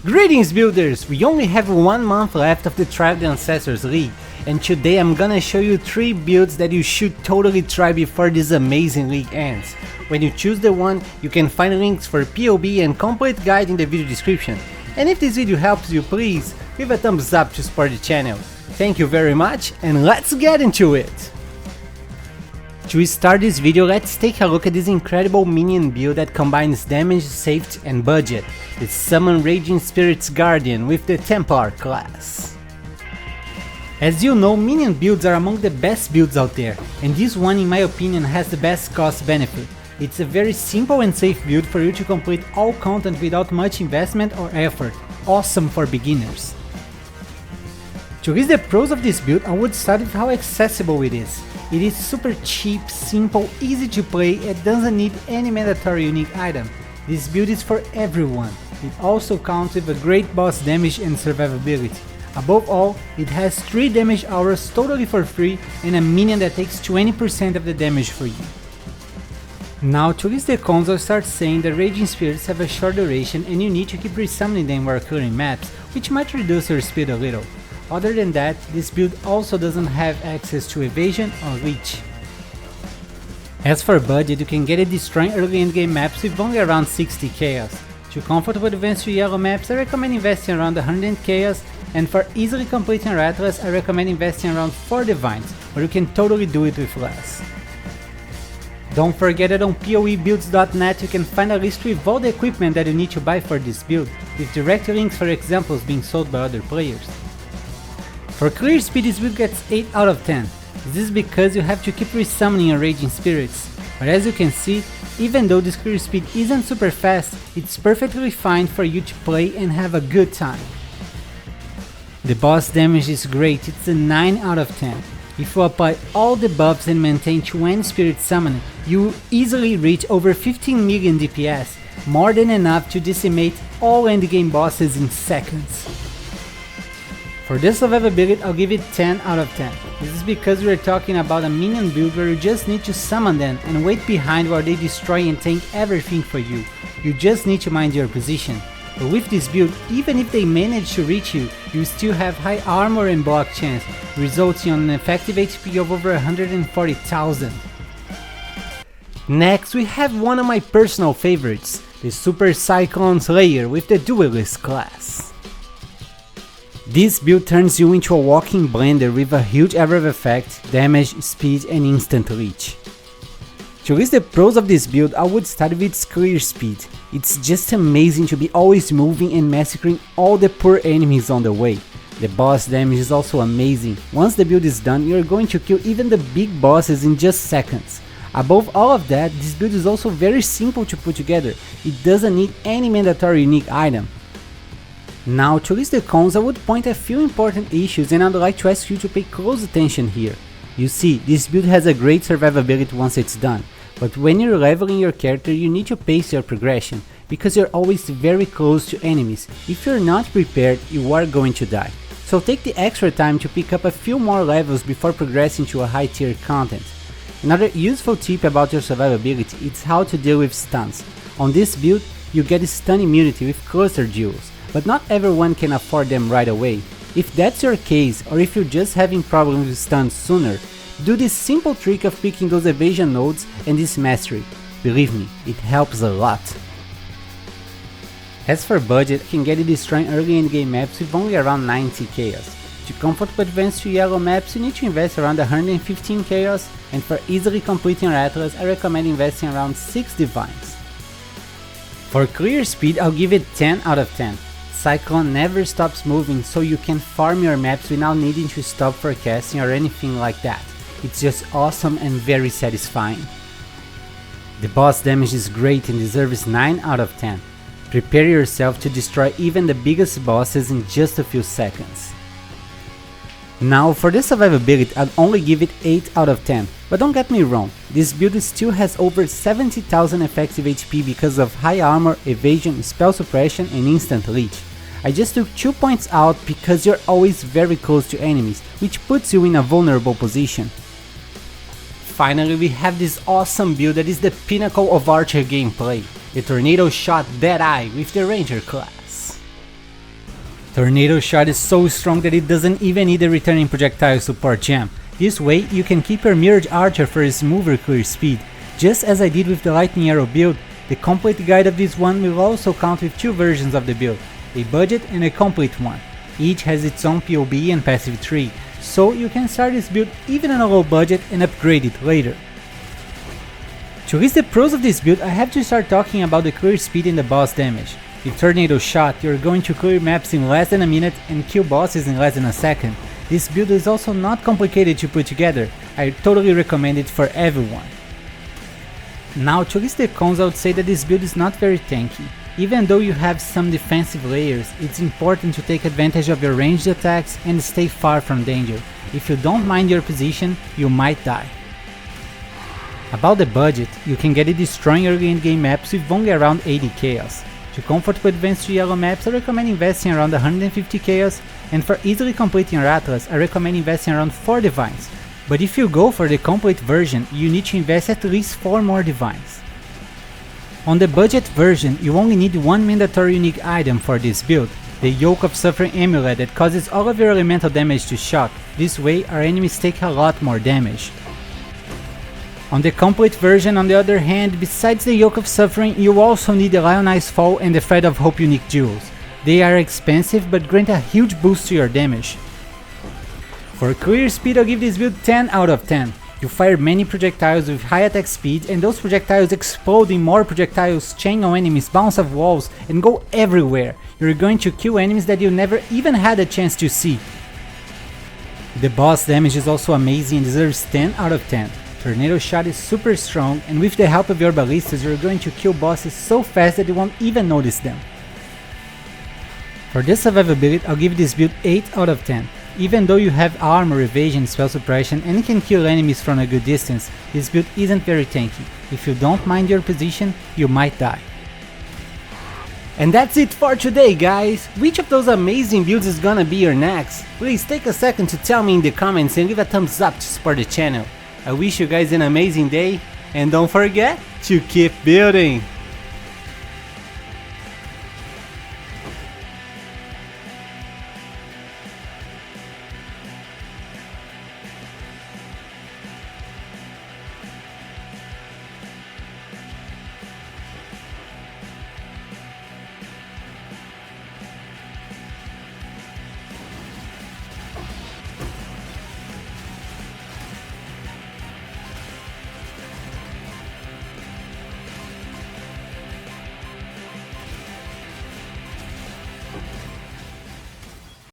Greetings builders! We only have 1 month left of the Tribe of the Ancestors League, and today I'm gonna show you 3 builds that you should totally try before this amazing league ends. When you choose the one, you can find links for PoE and complete guide in the video description. And if this video helps you, please leave a thumbs up to support the channel. Thank you very much, and let's get into it! To start this video, let's take a look at this incredible minion build that combines damage, safety and budget. It's Summon Raging Spirit's Guardian with the Templar class. As you know, minion builds are among the best builds out there, and this one in my opinion has the best cost benefit. It's a very simple and safe build for you to complete all content without much investment or effort. Awesome for beginners. To list the pros of this build, I would start with how accessible it is. It is super cheap, simple, easy to play, and doesn't need any mandatory unique item. This build is for everyone. It also counts with a great boss damage and survivability. Above all, it has 3 damage auras totally for free and a minion that takes 20% of the damage for you. Now to list the cons, I'll start saying that Raging Spirits have a short duration and you need to keep resummoning them while clearing maps, which might reduce your speed a little. Other than that, this build also doesn't have access to evasion or reach. As for budget, you can get it destroying early endgame maps with only around 60 chaos. To comfortably advance to yellow maps, I recommend investing around 100 chaos, and for easily completing Rattlers, I recommend investing around 4 divines, or you can totally do it with less. Don't forget that on PoEbuilds.net you can find a list with all the equipment that you need to buy for this build, with direct links for examples being sold by other players. For clear speed, this build gets 8 out of 10. This is because you have to keep resummoning your Raging Spirits, but as you can see, even though this clear speed isn't super fast, it's perfectly fine for you to play and have a good time. The boss damage is great, it's a 9 out of 10. If you apply all the buffs and maintain 20 spirit summoning, you will easily reach over 15 million DPS, more than enough to decimate all endgame bosses in seconds. For this survivability, I'll give it 10 out of 10. This is because we are talking about a minion build where you just need to summon them and wait behind while they destroy and tank everything for you. You just need to mind your position. But with this build, even if they manage to reach you, you still have high armor and block chance, resulting in an effective HP of over 140,000. Next, we have one of my personal favorites, the Super Cyclone Slayer with the Duelist class. This build turns you into a walking blender with a huge area of effect, damage, speed and instant reach. To list the pros of this build, I would start with its clear speed. It's just amazing to be always moving and massacring all the poor enemies on the way. The boss damage is also amazing. Once the build is done, you're going to kill even the big bosses in just seconds. Above all of that, this build is also very simple to put together. It doesn't need any mandatory unique item. Now to list the cons, I would point a few important issues and I'd like to ask you to pay close attention here. You see, this build has a great survivability once it's done, but when you're leveling your character you need to pace your progression, because you're always very close to enemies. If you're not prepared, you are going to die. So take the extra time to pick up a few more levels before progressing to a high tier content. Another useful tip about your survivability is how to deal with stuns. On this build, you get stun immunity with cluster duels, but not everyone can afford them right away. If that's your case, or if you're just having problems with stuns sooner, do this simple trick of picking those evasion nodes and this mastery. Believe me, it helps a lot. As for budget, you can get it destroying early endgame maps with only around 90 chaos. To comfortably advance to yellow maps, you need to invest around 115 chaos, and for easily completing Rattlers, I recommend investing around 6 divines. For clear speed, I'll give it 10 out of 10. Cyclone never stops moving, so you can farm your maps without needing to stop forecasting or anything like that. It's just awesome and very satisfying. The boss damage is great and deserves 9 out of 10. Prepare yourself to destroy even the biggest bosses in just a few seconds. Now for the survivability, I'd only give it 8 out of 10, but don't get me wrong, this build still has over 70,000 effective HP because of high armor, evasion, spell suppression and instant reach. I just took 2 points out because you're always very close to enemies, which puts you in a vulnerable position. Finally, we have this awesome build that is the pinnacle of archer gameplay, the Tornado Shot Deadeye with the Ranger class. Tornado Shot is so strong that it doesn't even need a returning projectile support gem. This way you can keep your Mirage Archer for a smoother clear speed. Just as I did with the Lightning Arrow build, the complete guide of this one will also count with two versions of the build, a budget and a complete one. Each has its own PoE and passive tree, so you can start this build even on a low budget and upgrade it later. To list the pros of this build, I have to start talking about the clear speed and the boss damage. With Tornado Shot, you're going to clear maps in less than a minute and kill bosses in less than a second. This build is also not complicated to put together. I totally recommend it for everyone. Now, to list the cons, I would say that this build is not very tanky. Even though you have some defensive layers, it's important to take advantage of your ranged attacks and stay far from danger. If you don't mind your position, you might die. About the budget, you can get it destroying early endgame maps with only around 80 chaos. To comfortable advanced to yellow maps, I recommend investing around 150 chaos, and for easily completing your Atlas, I recommend investing around 4 divines. But if you go for the complete version, you need to invest at least 4 more divines. On the budget version, you only need one mandatory unique item for this build, the Yoke of Suffering amulet that causes all of your elemental damage to shock. This way our enemies take a lot more damage. On the complete version, on the other hand, besides the Yoke of Suffering, you also need the Lionized Fall and the Thread of Hope unique jewels. They are expensive but grant a huge boost to your damage. For clear speed, I'll give this build 10 out of 10. You fire many projectiles with high attack speed, and those projectiles explode in more projectiles, chain on enemies, bounce off walls, and go everywhere. You're going to kill enemies that you never even had a chance to see. The boss damage is also amazing and deserves 10 out of 10. Tornado Shot is super strong, and with the help of your ballistas, you're going to kill bosses so fast that you won't even notice them. For the survivability, I'll give this build 8 out of 10. Even though you have armor, evasion, spell suppression, and you can kill enemies from a good distance, this build isn't very tanky. If you don't mind your position, you might die. And that's it for today, guys! Which of those amazing builds is gonna be your next? Please take a second to tell me in the comments and leave a thumbs up to support the channel. I wish you guys an amazing day, and don't forget to keep building!